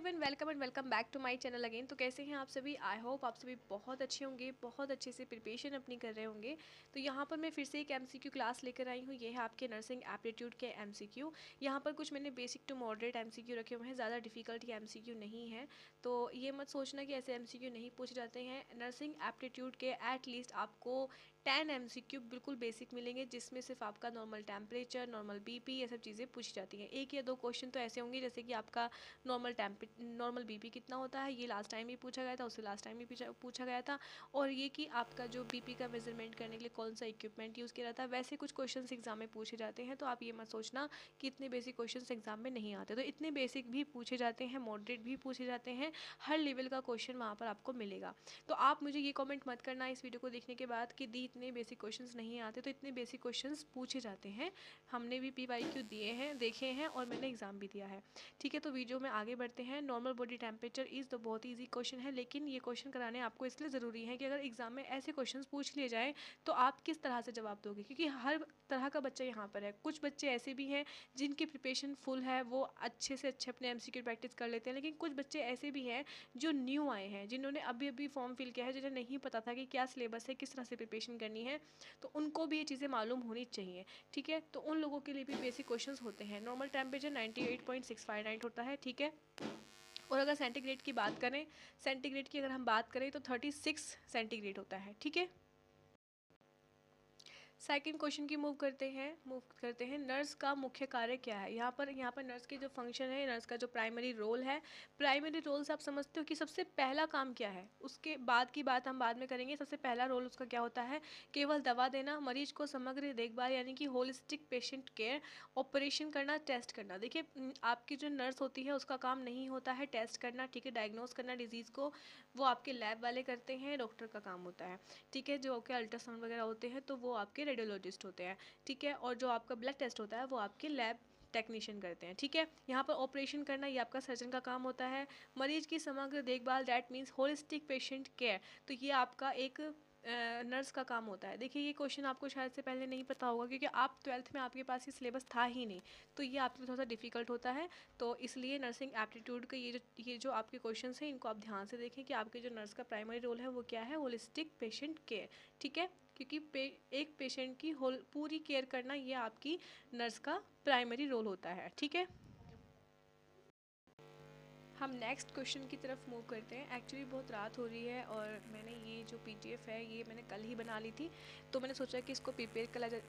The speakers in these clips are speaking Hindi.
Everyone, welcome and welcome back to my channel again. तो कैसे हैं आप सभी? आई होप आप सभी बहुत अच्छे होंगे, बहुत अच्छे से प्रिपरेशन अपनी कर रहे होंगे। तो यहाँ पर मैं फिर से एक एमसीक्यू क्लास लेकर आई हूँ। ये है आपके नर्सिंग एप्टीट्यूड के एमसीक्यू। यहाँ पर कुछ मैंने बेसिक टू मॉडरेट एमसीक्यू रखे हुए हैं, ज़्यादा डिफिकल्ट ये एमसीक्यू नहीं है। तो ये मत सोचना कि ऐसे एमसीक्यू नहीं पूछे जाते हैं। नर्सिंग एप्टीट्यूड के एटलीस्ट आपको 10 एमसीक्यू बिल्कुल बेसिक मिलेंगे, जिसमें सिर्फ आपका नॉर्मल टेम्परेचर, नॉर्मल बीपी, ये सब चीज़ें पूछी जाती हैं। एक या दो क्वेश्चन तो ऐसे होंगे जैसे कि आपका नॉर्मल बीपी कितना होता है, ये लास्ट टाइम भी पूछा गया था, उससे लास्ट टाइम भी पूछा गया था। और ये कि आपका जो बीपी का मेजरमेंट करने के लिए कौन सा इक्विपमेंट यूज़ किया जाता है, वैसे कुछ क्वेश्चन एग्जाम में पूछे जाते हैं। तो आप ये मत सोचना कि इतने बेसिक क्वेश्चन एग्जाम में नहीं आते। तो इतने बेसिक भी पूछे जाते हैं, मॉडरेट भी पूछे जाते हैं, हर लेवल का क्वेश्चन वहाँ पर आपको मिलेगा। तो आप मुझे ये कमेंट मत करना इस वीडियो को देखने के बाद कि दी इतने बेसिक क्वेश्चंस नहीं आते। तो इतने बेसिक क्वेश्चंस पूछे जाते हैं, हमने भी PYQ दिए हैं, देखे हैं, और मैंने एग्ज़ाम भी दिया है। ठीक है, तो वीडियो में आगे बढ़ते हैं। नॉर्मल बॉडी टेम्परेचर इज़ तो बहुत ईजी क्वेश्चन है, लेकिन ये क्वेश्चन कराने आपको इसलिए ज़रूरी है कि अगर एग्जाम में ऐसे क्वेश्चन पूछ लिए जाए तो आप किस तरह से जवाब दोगे, क्योंकि हर तरह का बच्चा यहाँ पर है। कुछ बच्चे ऐसे भी हैं जिनकी प्रिपरेशन फुल है, वो अच्छे से अच्छे अपने MCQ प्रैक्टिस कर लेते हैं, लेकिन कुछ बच्चे ऐसे भी हैं जो न्यू आए हैं, जिन्होंने अभी अभी फॉर्म फिल किया है, जिन्हें नहीं पता था कि क्या सिलेबस है, किस तरह से प्रिपरेशन करनी है। तो उनको भी ये चीज़ें मालूम होनी चाहिए। ठीक है, तो उन लोगों के लिए भी बेसिक क्वेश्चंस होते हैं। नॉर्मल टेम्परेचर 98.659 होता है। ठीक है, और अगर सेंटीग्रेड की बात करें, सेंटीग्रेड की अगर हम बात करें तो 36 सेंटीग्रेड होता है। ठीक है, सेकंड क्वेश्चन की मूव करते हैं। नर्स का मुख्य कार्य क्या है? यहाँ पर नर्स की जो फंक्शन है, नर्स का जो प्राइमरी रोल है, प्राइमरी रोल से आप समझते हो कि सबसे पहला काम क्या है। उसके बाद की बात हम बाद में करेंगे। सबसे पहला रोल उसका क्या होता है? केवल दवा देना, मरीज को समग्र देखभाल यानी कि होलिस्टिक पेशेंट केयर, ऑपरेशन करना, टेस्ट करना। देखिए, आपकी जो नर्स होती है उसका काम नहीं होता है टेस्ट करना, ठीक है, डायग्नोस करना डिजीज़ को, वो आपके लैब वाले करते हैं, डॉक्टर का काम होता है। ठीक है, जो आपके अल्ट्रासाउंड वगैरह होते हैं तो वो आपके रेडियोलॉजिस्ट होते हैं। ठीक है, और जो आपका ब्लड टेस्ट होता है वो आपके लैब टेक्नीशियन करते हैं। ठीक है, यहाँ पर ऑपरेशन करना ये आपका सर्जन का काम होता है। मरीज की समग्र देखभाल, that means holistic patient care, तो ये आपका एक नर्स का काम होता है। देखिए, ये क्वेश्चन आपको शायद से पहले नहीं पता होगा, क्योंकि आप 12th में आपके पास ये सिलेबस था ही नहीं, तो ये आपके लिए थोड़ा सा डिफिकल्ट होता है। तो इसलिए नर्सिंग एप्टीट्यूड के ये जो आपके क्वेश्चन हैं, इनको आप ध्यान से देखें कि आपके जो नर्स का प्राइमरी रोल है वो क्या है, होलिस्टिक पेशेंट केयर। ठीक है, क्योंकि एक पेशेंट की होल पूरी केयर करना ये आपकी नर्स का प्राइमरी रोल होता है। ठीक है, हम नेक्स्ट क्वेश्चन की तरफ मूव करते हैं। एक्चुअली बहुत रात हो रही है और मैंने ये जो PDF है ये मैंने कल ही बना ली थी, तो मैंने सोचा कि इसको प्रिपेयर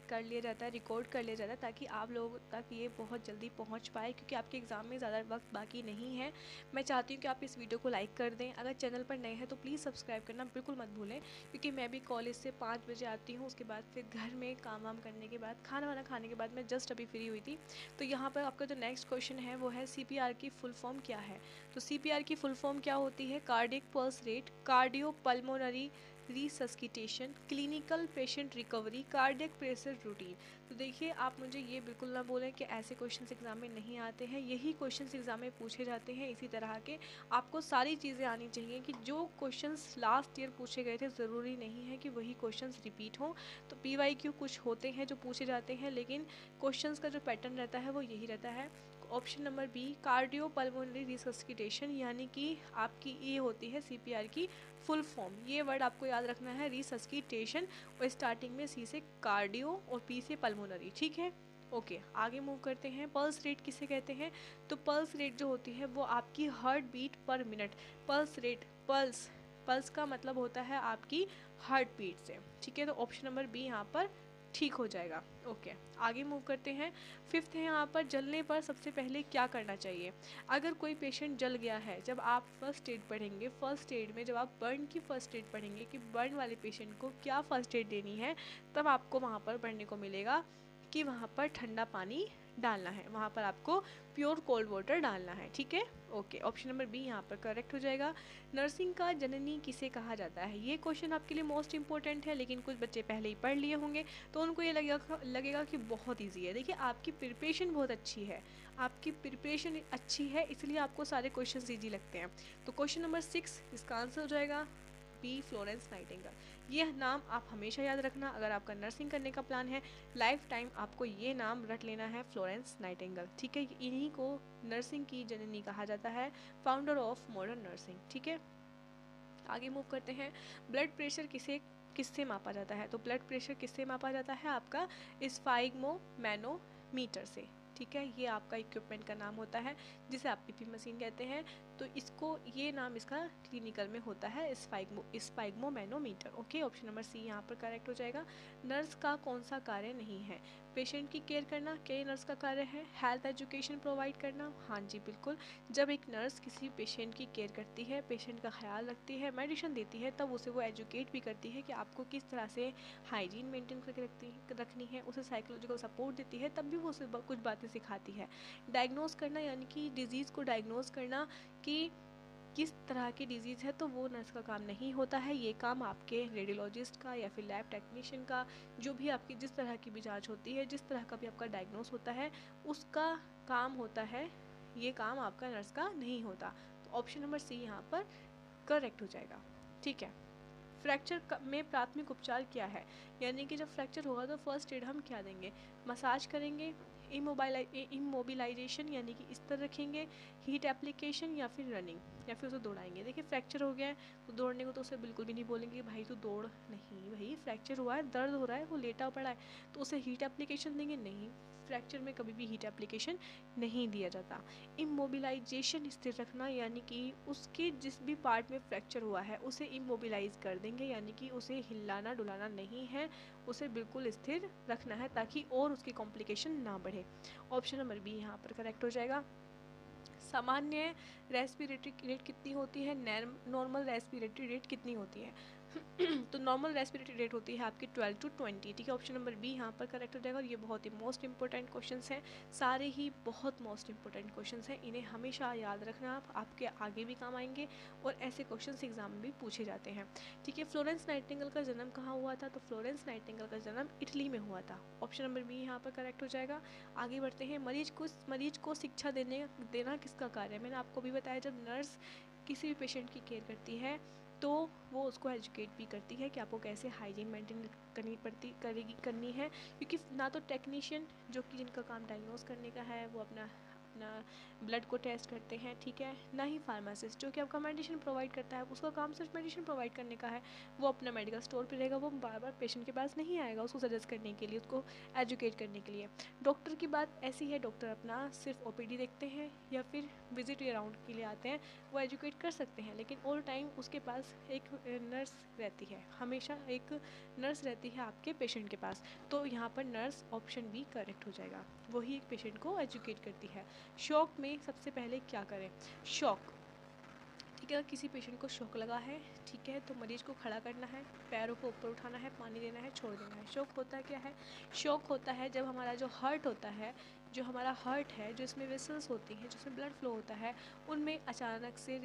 कर लिया जाता है, रिकॉर्ड कर लिया जाता है, ताकि आप लोगों तक ये बहुत जल्दी पहुंच पाए, क्योंकि आपके एग्ज़ाम में ज़्यादा वक्त बाकी नहीं है। मैं चाहती हूँ कि आप इस वीडियो को लाइक कर दें। अगर चैनल पर नए हैं तो प्लीज़ सब्सक्राइब करना बिल्कुल मत भूलें, क्योंकि मैं भी कॉलेज से 5 बजे आती हूँ, उसके बाद फिर घर में काम वाम करने के बाद, खाना वाना खाने के बाद मैं जस्ट अभी फ्री हुई थी। तो यहाँ पर आपका जो नेक्स्ट क्वेश्चन है वो है CPR की फुल फॉर्म क्या है। तो CPR की फुल फॉर्म क्या होती है? Cardiac pulse rate, cardio pulmonary resuscitation, clinical patient recovery, cardiac pressure routine. तो देखिए, आप मुझे ये बिल्कुल ना बोलें कि ऐसे क्वेश्चंस एग्जाम में नहीं आते हैं। यही क्वेश्चंस एग्जाम में पूछे जाते हैं इसी तरह के। आपको सारी चीज़ें आनी चाहिए कि जो क्वेश्चंस लास्ट ईयर पूछे गए थे, ज़रूरी नहीं है कि वही क्वेश्चंस रिपीट हों। तो PYQ कुछ होते हैं जो पूछे जाते हैं, लेकिन क्वेश्चंस का जो पैटर्न रहता है वो यही रहता है। Option number B, cardio pulmonary resuscitation, यानी कि आपकी ये होती है CPR की फुल फॉर्म। ये वर्ड आपको याद रखना है, रिसस्किटेशन, और स्टार्टिंग में C से कार्डियो और P से पल्मोनरी। ठीक है, ओके, आगे मूव करते हैं। पल्स रेट किसे कहते हैं? तो पल्स रेट जो होती है वो आपकी हार्ट बीट पर मिनट। पल्स रेट, पल्स का मतलब होता है आपकी हार्ट बीट से। ठीक है, तो ऑप्शन नंबर B यहाँ पर ठीक हो जाएगा। ओके, आगे मूव करते हैं। फिफ्थ है यहाँ पर, जलने पर सबसे पहले क्या करना चाहिए। अगर कोई पेशेंट जल गया है, जब आप फर्स्ट एड पढ़ेंगे, फर्स्ट एड में जब आप बर्न की फर्स्ट एड पढ़ेंगे कि बर्न वाले पेशेंट को क्या फर्स्ट एड देनी है, तब आपको वहाँ पर पढ़ने को मिलेगा कि वहाँ पर ठंडा पानी डालना है, वहाँ पर आपको प्योर कोल्ड वाटर डालना है। ठीक है, ओके, ऑप्शन नंबर B यहाँ पर करेक्ट हो जाएगा। नर्सिंग का जननी किसे कहा जाता है? ये क्वेश्चन आपके लिए मोस्ट इंपॉर्टेंट है, लेकिन कुछ बच्चे पहले ही पढ़ लिए होंगे तो उनको ये लगेगा कि बहुत ईजी है। देखिए, आपकी प्रिपरेशन बहुत अच्छी है, आपकी प्रिपरेशन अच्छी है, इसलिए आपको सारे क्वेश्चन ईजी लगते हैं। तो क्वेश्चन नंबर 6 इसका आंसर हो जाएगा बी फ्लोरेंस नाइटिंगेल। यह नाम आप हमेशा याद रखना, अगर आपका नर्सिंग करने का प्लान है लाइफ टाइम आपको ये नाम रट लेना है, फ्लोरेंस नाइटिंगेल। ठीक है, इन्हीं को नर्सिंग की जननी कहा जाता है, फाउंडर ऑफ मॉडर्न नर्सिंग। ठीक है, आगे मूव करते हैं। ब्लड प्रेशर किससे मापा जाता है? तो ब्लड प्रेशर किससे मापा जाता है आपका स्फाइग्मोमैनोमीटर से। ठीक है, ये आपका इक्विपमेंट का नाम होता है जिसे आप पीपी मशीन कहते हैं। तो इसको ये नाम इसका क्लिनिकल में होता है sphygmomanometer. Okay, option number C यहाँ पर करेक्ट हो जाएगा। नर्स का कौन सा कार्य नहीं है? पेशेंट की केयर करना क्या ये नर्स का कार्य है? हेल्थ एजुकेशन प्रोवाइड करना, हाँ जी बिल्कुल। जब एक नर्स किसी पेशेंट की केयर करती है, पेशेंट का ख्याल रखती है, मेडिसिन देती है, तब उसे वो एजुकेट भी करती है कि आपको किस तरह से हाइजीन मेंटेन करके रखनी है, उसे साइकोलॉजिकल सपोर्ट देती है, तब भी वो उसे कुछ बातें सिखाती है। डायग्नोज करना यानी कि डिजीज़ को डायग्नोज करना कि किस तरह की डिजीज़ है, तो वो नर्स का काम नहीं होता है, ये काम आपके रेडियोलॉजिस्ट का या फिर लैब टेक्नीशियन का, जो भी आपकी जिस तरह की भी जांच होती है, जिस तरह का भी आपका डायग्नोस होता है, उसका काम होता है, ये काम आपका नर्स का नहीं होता। तो ऑप्शन नंबर सी यहाँ पर करेक्ट हो जाएगा। ठीक है, फ्रैक्चर में प्राथमिक उपचार क्या है? यानी कि जब फ्रैक्चर होगा तो फर्स्ट एड हम क्या देंगे? मसाज करेंगे, इमोबिलाइजेशन यानी कि इस तरह रखेंगे, हीट एप्लीकेशन या फिर रनिंग या फिर उसे दौड़ाएंगे। देखिए फ्रैक्चर हो गया है तो दौड़ने को तो उसे बिल्कुल भी नहीं बोलेंगे कि भाई तू दौड़, नहीं भाई फ्रैक्चर हुआ है, दर्द हो रहा है, वो लेटा पड़ा है, तो उसे हीट एप्लीकेशन देंगे? नहीं, फ्रैक्चर में कभी भी हीट एप्लीकेशन नहीं दिया जाता। इमोबिलाइजेशन स्थिर रखना यानी कि उसके जिस भी पार्ट में फ्रैक्चर हुआ है उसे इमोबिलाइज कर देंगे, यानी कि उसे हिलाना डुलाना नहीं है, उसे बिल्कुल स्थिर रखना है ताकि और उसकी कॉम्प्लिकेशन ना बढ़े। ऑप्शन नंबर बी यहाँ पर करेक्ट हो जाएगा। सामान्य रेस्पिरेटरी रेट कितनी होती है? नॉर्मल रेस्पिरेटरी रेट कितनी होती है? तो नॉर्मल रेस्पिरेटरी रेट होती है आपकी 12 to 20। ठीक है, ऑप्शन नंबर बी यहाँ पर करेक्ट हो जाएगा। और ये बहुत ही मोस्ट इंपॉर्टेंट क्वेश्चंस हैं, सारे ही बहुत मोस्ट इंपॉर्टेंट क्वेश्चंस हैं, इन्हें हमेशा याद रखना, आप आपके आगे भी काम आएंगे और ऐसे क्वेश्चंस एग्जाम में भी पूछे जाते हैं। ठीक है, फ्लोरेंस नाइटिंगेल का जन्म कहाँ हुआ था? तो फ्लोरेंस नाइटिंगेल का जन्म इटली में हुआ था। ऑप्शन नंबर बी यहाँ पर करेक्ट हो जाएगा। आगे बढ़ते हैं। मरीज को शिक्षा देना किसका कार्य है? मैंने आपको भी बताया, जब नर्स किसी भी पेशेंट की केयर करती है तो वो उसको एजुकेट भी करती है कि आपको कैसे हाइजीन मेंटेन करनी है, क्योंकि ना तो टेक्नीशियन जो कि जिनका काम डायग्नोस करने का है वो अपना ब्लड को टेस्ट करते हैं, ठीक है, ना ही फार्मासिस्ट जो कि आपका मेडिसिन प्रोवाइड करता है, उसका काम सिर्फ मेडिसिन प्रोवाइड करने का है, वो अपना मेडिकल स्टोर पे रहेगा, वो बार बार पेशेंट के पास नहीं आएगा उसको सजेस्ट करने के लिए, उसको एजुकेट करने के लिए। डॉक्टर की बात ऐसी है, डॉक्टर अपना सिर्फ ओपीडी देखते हैं या फिर विजिट राउंड के लिए आते हैं, वो एजुकेट कर सकते हैं, लेकिन ऑल टाइम उसके पास एक नर्स रहती है, हमेशा एक नर्स रहती है आपके पेशेंट के पास। तो यहाँ पर नर्स ऑप्शन बी करेक्ट हो जाएगा, वही एक पेशेंट को एजुकेट करती है। शॉक में सबसे पहले क्या करें? शॉक, ठीक है, किसी पेशेंट को शॉक लगा है, ठीक है, तो मरीज को खड़ा करना है, पैरों को ऊपर उठाना है, पानी देना है, छोड़ देना है। शॉक होता क्या है? शॉक होता है जब हमारा जो हार्ट होता है, जो हमारा हार्ट है, जो इसमें वेसल्स होती हैं, जिसमें ब्लड फ्लो होता है, उनमें अचानक से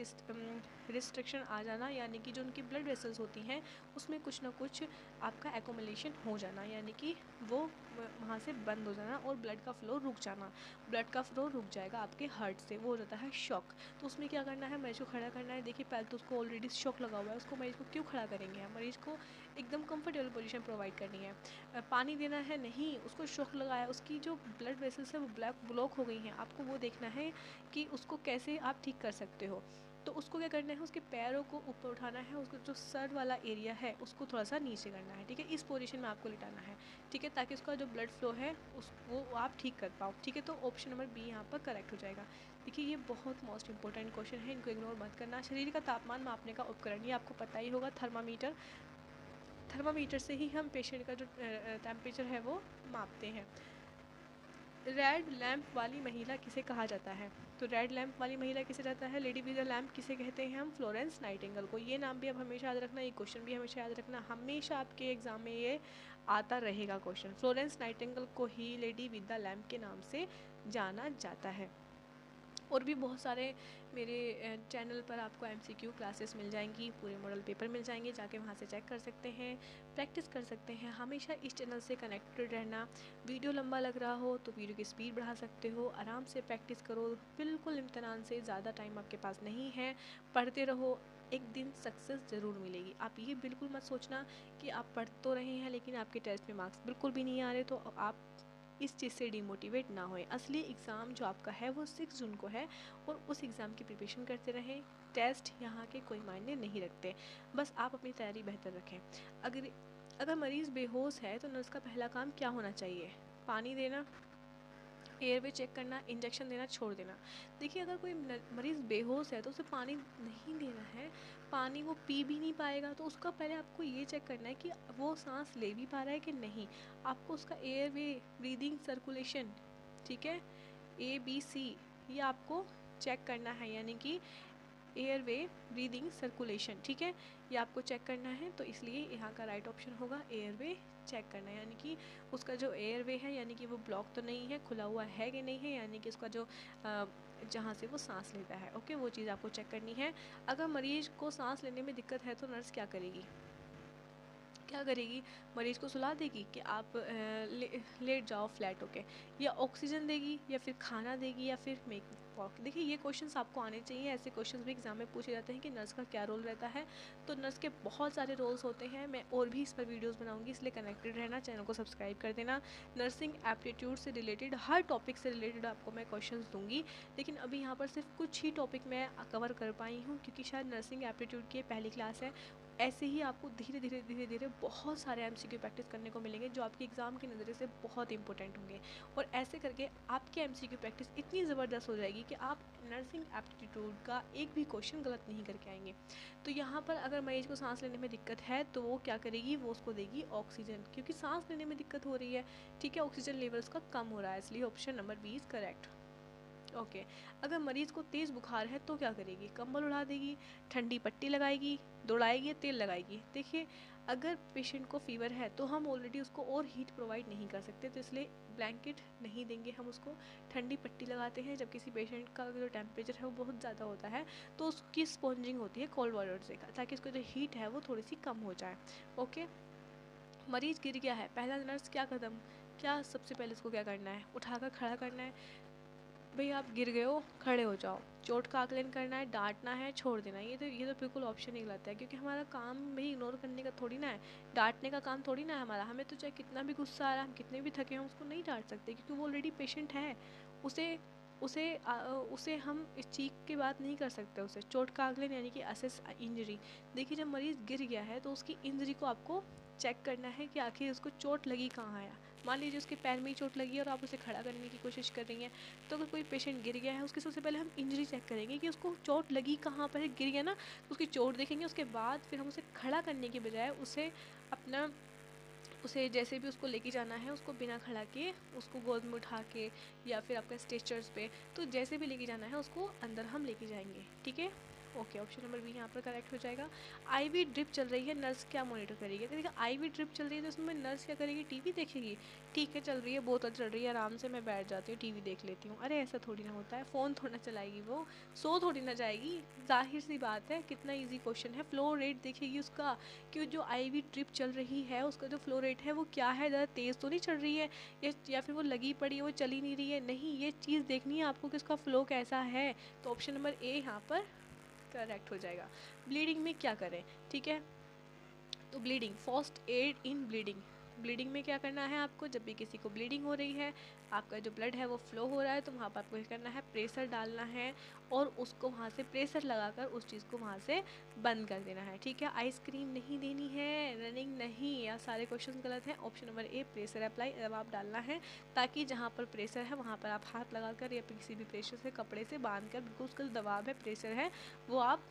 रिस्ट्रिक्शन आ जाना, यानी कि जो उनकी ब्लड वेसल्स होती हैं उसमें कुछ ना कुछ आपका एक्यूमुलेशन हो जाना, यानी कि वो वहाँ से बंद हो जाना और ब्लड का फ्लो रुक जाना। ब्लड का फ्लो रुक जाएगा आपके हार्ट से, वो हो जाता है शॉक। तो उसमें क्या करना है? मरीज को खड़ा करना है। देखिए पहले तो उसको ऑलरेडी शॉक लगा हुआ है, उसको मरीज को क्यों खड़ा करेंगे हम? मरीज को एकदम कंफर्टेबल पोजीशन प्रोवाइड करनी है। पानी देना है? नहीं, उसको शॉक लगा है, उसकी जो ब्लड वेसल्स है वो ब्लॉक हो गई हैं, आपको वो देखना है कि उसको कैसे आप ठीक कर सकते हो। तो उसको क्या करना है? उसके पैरों को ऊपर उठाना है, उसको जो सर वाला एरिया है उसको थोड़ा सा नीचे करना है, ठीक है, इस पोजीशन में आपको लिटाना है, ठीक है, ताकि उसका जो ब्लड फ्लो है वो आप ठीक कर पाओ, ठीक है। तो ऑप्शन नंबर बी यहाँ पर करेक्ट हो जाएगा। देखिए ये बहुत मोस्ट इंपॉर्टेंट क्वेश्चन है, इनको इग्नोर मत करना। शरीर का तापमान मापने का उपकरण, ये आपको पता ही होगा, थर्मामीटर। थर्मामीटर से ही हम पेशेंट का जो टेम्परेचर है वो मापते हैं। रेड लैम्प वाली महिला किसे कहा जाता है? तो रेड लैम्प वाली महिला किसे जाता है? लेडी विद द लैम्प किसे कहते हैं हम? फ्लोरेंस नाइटिंगेल को। ये नाम भी आप हमेशा याद रखना, ये क्वेश्चन भी हमेशा याद रखना, हमेशा आपके एग्जाम में ये आता रहेगा क्वेश्चन। फ्लोरेंस नाइटिंगेल को ही लेडी विद द लैम्प के नाम से जाना जाता है। और भी बहुत सारे मेरे चैनल पर आपको एमसीक्यू क्लासेस मिल जाएंगी, पूरे मॉडल पेपर मिल जाएंगे, जाके वहाँ से चेक कर सकते हैं, प्रैक्टिस कर सकते हैं। हमेशा इस चैनल से कनेक्टेड रहना। वीडियो लंबा लग रहा हो तो वीडियो की स्पीड बढ़ा सकते हो, आराम से प्रैक्टिस करो, बिल्कुल इम्तहान से ज़्यादा टाइम आपके पास नहीं है, पढ़ते रहो, एक दिन सक्सेस ज़रूर मिलेगी। आप ये बिल्कुल मत सोचना कि आप पढ़ तो रहे हैं लेकिन आपके टेस्ट में मार्क्स बिल्कुल भी नहीं आ रहे, तो आप इस चीज़ से डिमोटिवेट ना होए। असली एग्ज़ाम जो आपका है वो 6 जून को है, और उस एग्ज़ाम की प्रिपरेशन करते रहें। टेस्ट यहाँ के कोई मायने नहीं रखते, बस आप अपनी तैयारी बेहतर रखें। अगर अगर मरीज़ बेहोश है तो नर्स का पहला काम क्या होना चाहिए? पानी देना, एयरवे चेक करना, इंजेक्शन देना, छोड़ देना। देखिए, अगर कोई मरीज़ बेहोश है तो उसे पानी नहीं देना है, पानी वो पी भी नहीं पाएगा, तो उसका पहले आपको ये चेक करना है कि वो सांस ले भी पा रहा है कि नहीं। आपको उसका एयरवे, ब्रीदिंग, सर्कुलेशन, ठीक है, ABC, ये आपको चेक करना है, यानी कि एयरवे, ब्रीदिंग, सर्कुलेशन, ठीक है, ये आपको चेक करना है। तो इसलिए यहाँ का राइट ऑप्शन होगा एयरवे चेक करना, यानी कि उसका जो एयरवे है, यानी कि वो ब्लॉक तो नहीं है, खुला हुआ है कि नहीं है, यानी कि उसका जो जहाँ से वो सांस लेता है, ओके, वो चीज़ आपको चेक करनी है। अगर मरीज को सांस लेने में दिक्कत है तो नर्स क्या करेगी? क्या करेगी? मरीज़ को सुला देगी कि आप लेट जाओ फ्लैट होके, या ऑक्सीजन देगी, या फिर खाना देगी, या फिर मेक वॉक। देखिए, ये क्वेश्चंस आपको आने चाहिए, ऐसे क्वेश्चंस भी एग्जाम में पूछे जाते हैं कि नर्स का क्या रोल रहता है। तो नर्स के बहुत सारे रोल्स होते हैं, मैं और भी इस पर वीडियोस बनाऊंगी, इसलिए कनेक्टेड रहना, चैनल को सब्सक्राइब कर देना। नर्सिंग एप्टीट्यूड से रिलेटेड, हर टॉपिक से रिलेटेड आपको मैं क्वेश्चन दूंगी, लेकिन अभी यहाँ पर सिर्फ कुछ ही टॉपिक मैं कवर कर पाई हूँ, क्योंकि शायद नर्सिंग एप्टीट्यूड की पहली क्लास है। ऐसे ही आपको धीरे धीरे धीरे धीरे बहुत सारे एमसीक्यू प्रैक्टिस करने को मिलेंगे, जो आपके एग्ज़ाम के नज़रिए से बहुत इंपॉर्टेंट होंगे, और ऐसे करके आपके एमसीक्यू प्रैक्टिस इतनी ज़बरदस्त हो जाएगी कि आप नर्सिंग एप्टीट्यूड का एक भी क्वेश्चन गलत नहीं करके आएंगे। तो यहाँ पर अगर मरीज़ को सांस लेने में दिक्कत है तो वो क्या करेगी? वो उसको देगी ऑक्सीजन, क्योंकि सांस लेने में दिक्कत हो रही है, ठीक है, ऑक्सीजन लेवल्स का कम हो रहा है, इसलिए ऑप्शन नंबर 20 करेक्ट। ओके, अगर मरीज़ को तेज़ बुखार है तो क्या करेगी? कंबल उड़ा देगी, ठंडी पट्टी लगाएगी, दौड़ाएगी, तेल लगाएगी। देखिए, अगर पेशेंट को फीवर है तो हम ऑलरेडी उसको और हीट प्रोवाइड नहीं कर सकते, तो इसलिए ब्लैंकेट नहीं देंगे हम उसको, ठंडी पट्टी लगाते हैं। जब किसी पेशेंट का जो टेम्परेचर है वो बहुत ज़्यादा होता है तो उसकी स्पॉन्जिंग होती है कोल्ड वाटर से, ताकि उसको जो हीट है वो थोड़ी सी कम हो जाए। ओके, मरीज़ गिर गया है, पहला नर्स क्या सबसे पहले उसको क्या करना है? उठाकर खड़ा करना है। भाई, आप गिर गए हो, खड़े हो जाओ। चोट का आकलन करना है, डांटना है, छोड़ देना। ये तो बिल्कुल ऑप्शन ही गलत है, क्योंकि हमारा काम भी इग्नोर करने का थोड़ी ना है, डांटने का काम थोड़ी ना है हमारा। हमें तो चाहे कितना भी गुस्सा आ रहा है, हम कितने भी थके हों, उसको नहीं डांट सकते, क्योंकि वो ऑलरेडी पेशेंट है। उसे उसे उसे हम इस चीख की बात नहीं कर सकते। उसे चोट का आकलन, यानी कि असेस इंजरी। देखिए, जब मरीज़ गिर गया है तो उसकी इंजरी को आपको चेक करना है कि आखिर उसको चोट लगी कहाँ है। मान लीजिए उसके पैर में ही चोट लगी है और आप उसे खड़ा करने की कोशिश कर रही हैं, तो अगर कोई पेशेंट गिर गया है, उसकी सबसे पहले हम इंजरी चेक करेंगे कि उसको चोट लगी कहाँ पर है। गिर गया ना, तो उसकी चोट देखेंगे, उसके बाद फिर हम उसे खड़ा करने की बजाय उसे जैसे भी उसको लेके जाना है, उसको बिना खड़ा किए, उसको गोद में उठा के, या फिर आपका स्ट्रेचर्स पे, तो जैसे भी लेके जाना है उसको अंदर हम लेके जाएंगे, ठीक है। ओके, ऑप्शन नंबर बी यहाँ पर करेक्ट हो जाएगा। आईवी ड्रिप चल रही है, नर्स क्या मॉनिटर करेगी? तो देखिए, आईवी ड्रिप चल रही है तो उसमें नर्स क्या करेगी? टीवी देखेगी। ठीक है, चल रही है, बोतल चल रही है, आराम से मैं बैठ जाती हूँ, टीवी देख लेती हूँ। अरे, ऐसा थोड़ी ना होता है, फ़ोन थोड़ी ना चलाएगी वो, सो थोड़ी ना जाएगी। जाहिर सी बात है, कितना ईजी क्वेश्चन है। फ्लो रेट देखेगी उसका, कि जो आईवी ड्रिप चल रही है उसका जो फ्लो रेट है वो क्या है, ज़्यादा तेज़ तो नहीं चल रही है, या फिर वो लगी पड़ी है, वो चली नहीं रही है। नहीं, ये चीज़ देखनी है आपको कि उसका फ्लो कैसा है। तो ऑप्शन नंबर ए यहाँ पर करेक्ट हो जाएगा। ब्लीडिंग में क्या करें? ठीक है, तो ब्लीडिंग, फर्स्ट एड इन ब्लीडिंग। ब्लीडिंग में क्या करना है आपको? जब भी किसी को ब्लीडिंग हो रही है, आपका जो ब्लड है वो फ्लो हो रहा है, तो वहाँ पर आपको क्या करना है? प्रेशर डालना है, और उसको वहाँ से प्रेशर लगाकर उस चीज़ को वहाँ से बंद कर देना है, ठीक है। आइसक्रीम नहीं देनी है, रनिंग नहीं, या सारे क्वेश्चन गलत हैं। Option number A, pressure apply, दबाव डालना है, ताकि जहाँ पर प्रेशर है वहाँ पर आप हाथ लगाकर या किसी भी प्रेशर से, कपड़े से बांध कर, बिल्कुल उसका दबाव है, प्रेशर है, वो आप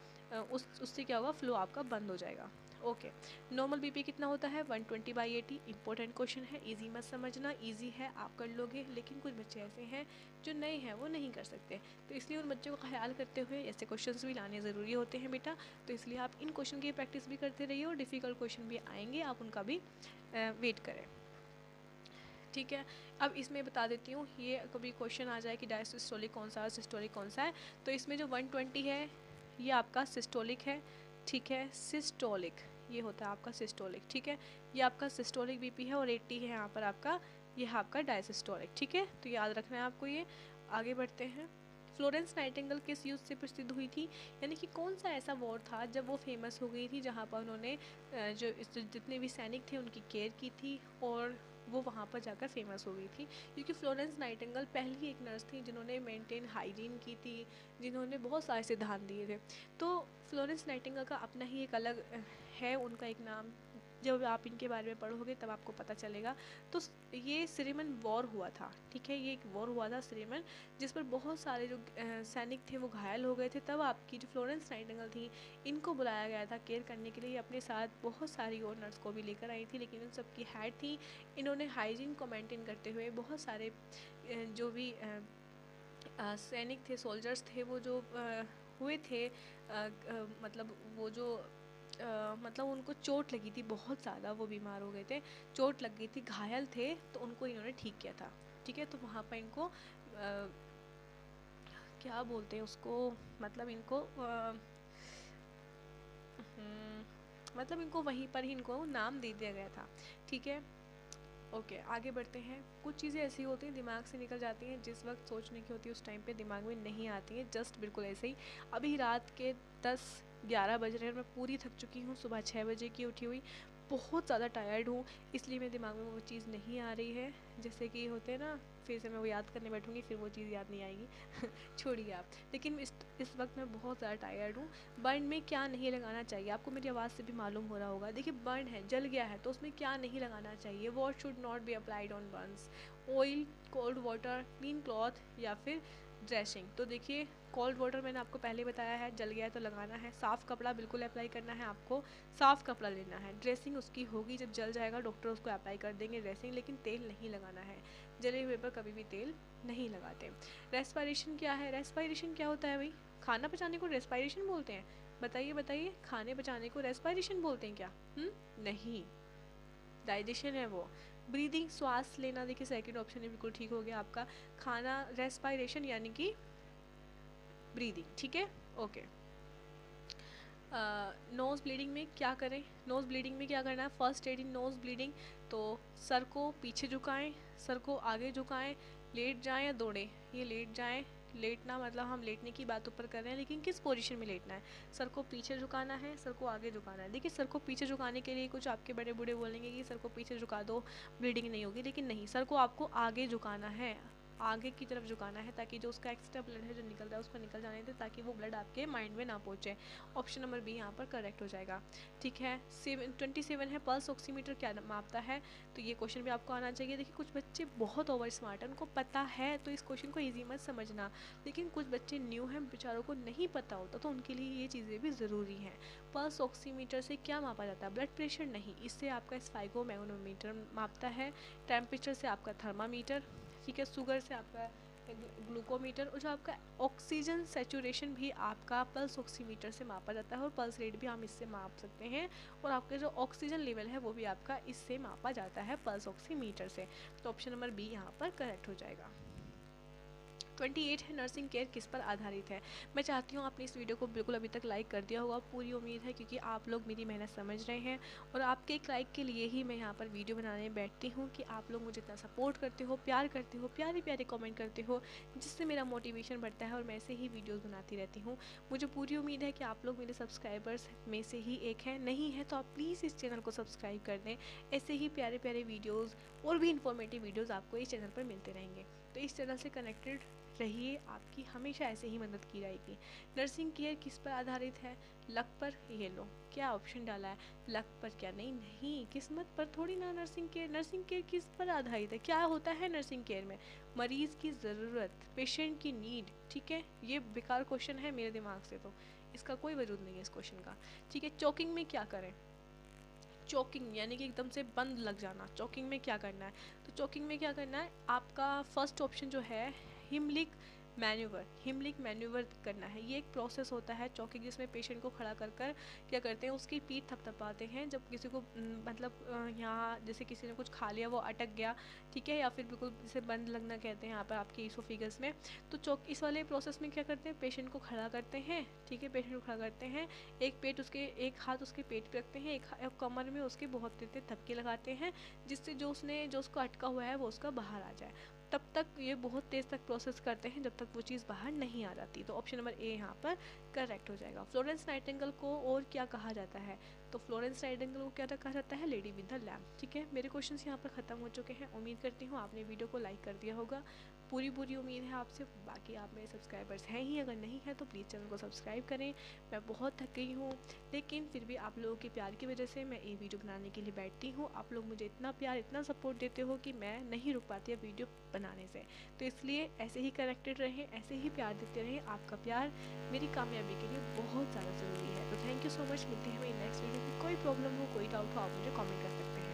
उससे क्या होगा? फ्लो आपका बंद हो जाएगा। ओके, नॉर्मल बीपी कितना होता है? 120/80। इंपॉर्टेंट क्वेश्चन है, इजी मत समझना, इजी है, आप कर लोगे, लेकिन कुछ बच्चे ऐसे हैं जो नए हैं, वो नहीं कर सकते, तो इसलिए उन बच्चों का ख्याल करते हुए ऐसे क्वेश्चंस भी लाने ज़रूरी होते हैं बेटा। तो इसलिए आप इन क्वेश्चन की प्रैक्टिस भी करते रहिए, और डिफ़िकल्ट क्वेश्चन भी आएंगे, आप उनका भी वेट करें, ठीक है। अब इसमें बता देती हूँ, ये कभी क्वेश्चन आ जाए कि डायसिस्टोलिक कौन सा है, सिस्टोलिक कौन सा है, तो इसमें जो 120 है ये आपका सिस्टोलिक है, ठीक है। सिस्टोलिक ये होता है आपका सिस्टोलिक, ठीक है। ये आपका सिस्टोलिक बीपी है और 80 है यहाँ पर आपका, ये है आपका डायसिस्टोलिक, ठीक है। तो याद रखना है आपको ये। आगे बढ़ते हैं। फ्लोरेंस नाइटिंगेल किस युद्ध से प्रसिद्ध हुई थी, यानी कि कौन सा ऐसा वॉर था जब वो फेमस हो गई थी, जहाँ पर उन्होंने जो जितने भी सैनिक थे उनकी केयर की थी और वो वहाँ पर जाकर फेमस हो गई थी। क्योंकि फ्लोरेंस नाइटिंगेल पहली एक नर्स थी जिन्होंने मेंटेन हाइजीन की थी, जिन्होंने बहुत सारे सिद्धांत दिए थे। तो फ्लोरेंस नाइटिंगेल का अपना ही एक अलग है उनका एक नाम, जब आप इनके बारे में पढ़ोगे तब आपको पता चलेगा। तो ये सिरेमन वॉर हुआ था, ठीक है। ये एक वॉर हुआ था सिरेमन, जिस पर बहुत सारे जो सैनिक थे वो घायल हो गए थे। तब आपकी जो फ्लोरेंस नाइटिंगेल थी इनको बुलाया गया था केयर करने के लिए। अपने साथ बहुत सारी और नर्स को भी लेकर आई थी, लेकिन उन सबकी हेड थी। इन्होंने हाइजीन को मेंटेन करते हुए बहुत सारे जो भी सैनिक थे, सोल्जर्स थे, वो जो हुए थे मतलब वो जो मतलब उनको चोट लगी थी बहुत ज़्यादा, वो बीमार हो गए थे, चोट लग गई थी, घायल थे, तो उनको इन्होंने ठीक किया था, ठीक है। तो वहाँ पर इनको क्या बोलते हैं उसको, मतलब इनको मतलब इनको वहीं पर ही इनको नाम दे दिया गया था, ठीक है। ओके आगे बढ़ते हैं। कुछ चीज़ें ऐसी होती हैं दिमाग से निकल जाती हैं, जिस वक्त सोचने की होती है उस टाइम पे दिमाग में नहीं आती हैं, जस्ट बिल्कुल ऐसे ही। अभी रात के 10-11 बज रहे हैं और मैं पूरी थक चुकी हूँ, सुबह 6 बजे की उठी हुई, बहुत ज़्यादा टायर्ड हूँ, इसलिए मेरे दिमाग में वो चीज़ नहीं आ रही है। जैसे कि होते हैं ना, फिर से मैं वो याद करने बैठूँगी फिर वो चीज़ याद नहीं आएगी छोड़िए आप। लेकिन इस वक्त मैं बहुत ज़्यादा टायर्ड हूँ। बर्न में क्या नहीं लगाना चाहिए, आपको मेरी आवाज़ से भी मालूम हो रहा होगा। देखिए बर्न है, जल गया है, तो उसमें क्या नहीं लगाना चाहिए। What should not be applied on Burns, oil, cold water, clean cloth या फिर ड्रेसिंग। तो देखिए कोल्ड वाटर मैंने आपको पहले बताया है, जल गया है तो लगाना है। साफ़ कपड़ा बिल्कुल अप्लाई करना है आपको, साफ़ कपड़ा लेना है। ड्रेसिंग उसकी होगी जब जल जाएगा, डॉक्टर उसको अप्लाई कर देंगे ड्रेसिंग, लेकिन तेल नहीं लगाना है। जले हुए पर कभी भी तेल नहीं लगाते। रेस्पायरेशन क्या है, रेस्पायरेशन क्या होता है भाई, खाना पचाने को रेस्पायरेशन बोलते हैं? बताइए बताइए, खाने पचाने को रेस्पायरेशन बोलते हैं क्या? नहीं, डाइजेशन है वो। ब्रीदिंग श्वास लेना, देखिए सेकंड ऑप्शन है बिल्कुल ठीक हो गया आपका। खाना रेस्पायरेशन यानी कि ब्रीदिंग, ठीक है। ओके। नोज़ ब्लीडिंग में क्या करें, नोज़ ब्लीडिंग में क्या करना है, फर्स्ट एड इन नोज़ ब्लीडिंग। तो सर को पीछे झुकाएं, सर को आगे झुकाएं, लेट जाएं या दौड़ें। ये लेट जाएं, लेटना मतलब हम लेटने की बात ऊपर कर रहे हैं, लेकिन किस पोजीशन में लेटना है। सर को पीछे झुकाना है, सर को आगे झुकाना है। देखिए सर को पीछे झुकाने के लिए कुछ आपके बड़े बूढ़े बोलेंगे कि सर को पीछे झुका दो ब्लीडिंग नहीं होगी, लेकिन नहीं, सर को आपको आगे झुकाना है, आगे की तरफ झुकाना है, ताकि जो उसका एक्स्ट्रा ब्लड है जो निकल रहा है उसको निकल जाने दे, ताकि वो ब्लड आपके माइंड में ना पहुंचे। ऑप्शन नंबर बी यहाँ पर करेक्ट हो जाएगा, ठीक है। 27 है, पल्स ऑक्सीमीटर क्या मापता है, तो ये क्वेश्चन भी आपको आना चाहिए। देखिए कुछ बच्चे बहुत ओवर स्मार्ट हैं, उनको पता है, तो इस क्वेश्चन को ईजी मत समझना, लेकिन कुछ बच्चे न्यू हैं, बेचारों को नहीं पता होता, तो उनके लिए ये चीज़ें भी ज़रूरी हैं। पल्स ऑक्सीमीटर से क्या मापा जाता है, ब्लड प्रेशर नहीं, इससे आपका स्फाइगोमैग्नेटोमीटर मापता है। टेम्परेचर से आपका थर्मामीटर, ठीक है। शुगर से आपका ग्लूकोमीटर, और जो आपका ऑक्सीजन सेचुरेशन भी आपका पल्स ऑक्सीमीटर से मापा जाता है, और पल्स रेट भी हम इससे माप सकते हैं, और आपके जो ऑक्सीजन लेवल है वो भी आपका इससे मापा जाता है, पल्स ऑक्सीमीटर से। तो ऑप्शन नंबर बी यहाँ पर करेक्ट हो जाएगा। 28 है, नर्सिंग केयर किस पर आधारित है। मैं चाहती हूँ आपने इस वीडियो को बिल्कुल अभी तक लाइक कर दिया होगा, पूरी उम्मीद है, क्योंकि आप लोग मेरी मेहनत समझ रहे हैं, और आपके एक लाइक के लिए ही मैं यहाँ पर वीडियो बनाने बैठती हूँ, कि आप लोग मुझे इतना सपोर्ट करते हो, प्यार करते हो, प्यारे प्यारे कमेंट करते हो, जिससे मेरा मोटिवेशन बढ़ता है, और मैं ऐसे ही वीडियोज़ बनाती रहती हूँ। मुझे पूरी उम्मीद है कि आप लोग मेरे सब्सक्राइबर्स में से ही एक हैं, नहीं है तो आप प्लीज़ इस चैनल को सब्सक्राइब कर दें। ऐसे ही प्यारे प्यारे वीडियोज़ और भी इंफॉर्मेटिव वीडियोज़ आपको इस चैनल पर मिलते रहेंगे, तो इस चैनल से कनेक्टेड रहिए, आपकी हमेशा ऐसे ही मदद की जाएगी। नर्सिंग केयर किस पर आधारित है, लक पर। ये लो क्या ऑप्शन डाला है, लक पर क्या, नहीं नहीं, किस्मत पर थोड़ी ना। नर्सिंग केयर किस पर आधारित है, क्या होता है नर्सिंग केयर में, मरीज़ की ज़रूरत, पेशेंट की नीड, ठीक है। ये बेकार क्वेश्चन है मेरे दिमाग से, तो इसका कोई वजूद नहीं है इस क्वेश्चन का, ठीक है। चोकिंग में क्या करें, चोकिंग यानी कि एकदम से बंद लग जाना, चोकिंग में क्या करना है, तो चोकिंग में क्या करना है, आपका फर्स्ट ऑप्शन जो है हिमलिक मैन्यूवर, हिमलिक मैन्यूवर करना है। ये एक प्रोसेस होता है चौकी, जिसमें पेशेंट को खड़ा कर कर क्या करते हैं, उसकी पीठ थपथपाते हैं। जब किसी को मतलब यहाँ जैसे किसी ने कुछ खा लिया, वो अटक गया, ठीक है, या फिर बिल्कुल जैसे बंद लगना कहते हैं यहाँ पर आपके ईसोफिगस में, तो चौक इस वाले प्रोसेस में क्या करते हैं, पेशेंट को खड़ा करते हैं, ठीक है, पेशेंट को खड़ा करते हैं, एक हाथ उसके पेट पे रखते हैं, एक कमर में उसके बहुत तेज थपके लगाते हैं, जिससे जो उसको अटका हुआ है वो उसका बाहर आ जाए। तब तक ये बहुत तेज़ तक प्रोसेस करते हैं जब तक वो चीज़ बाहर नहीं आ जाती। तो ऑप्शन नंबर ए यहाँ पर करेक्ट हो जाएगा। फ्लोरेंस नाइटिंगेल को और क्या कहा जाता है, तो फ्लोरेंस नाइटिंगेल को क्या कहा जाता है, लेडी विद द लैम्प। ठीक है, मेरे क्वेश्चंस यहाँ पर ख़त्म हो चुके हैं। उम्मीद करती हूँ आपने वीडियो को लाइक कर दिया होगा, पूरी उम्मीद है आपसे। बाकी आप मेरे सब्सक्राइबर्स हैं ही, अगर नहीं है तो प्लीज़ चैनल को सब्सक्राइब करें। मैं बहुत थक गई हूँ, लेकिन फिर भी आप लोगों के प्यार की वजह से मैं ये वीडियो बनाने के लिए बैठती हूँ। आप लोग मुझे इतना प्यार, इतना सपोर्ट देते हो कि मैं नहीं रुक पाती है वीडियो बनाने से। तो इसलिए ऐसे ही कनेक्टेड रहें, ऐसे ही प्यार देते रहें। आपका प्यार मेरी कामयाबी के लिए बहुत ज़्यादा ज़रूरी है। तो थैंक यू सो मच। मिलते हैं हमें नेक्स्ट वीडियो में। कोई प्रॉब्लम हो, कोई डाउट हो, आप मुझे कमेंट कर सकते हैं।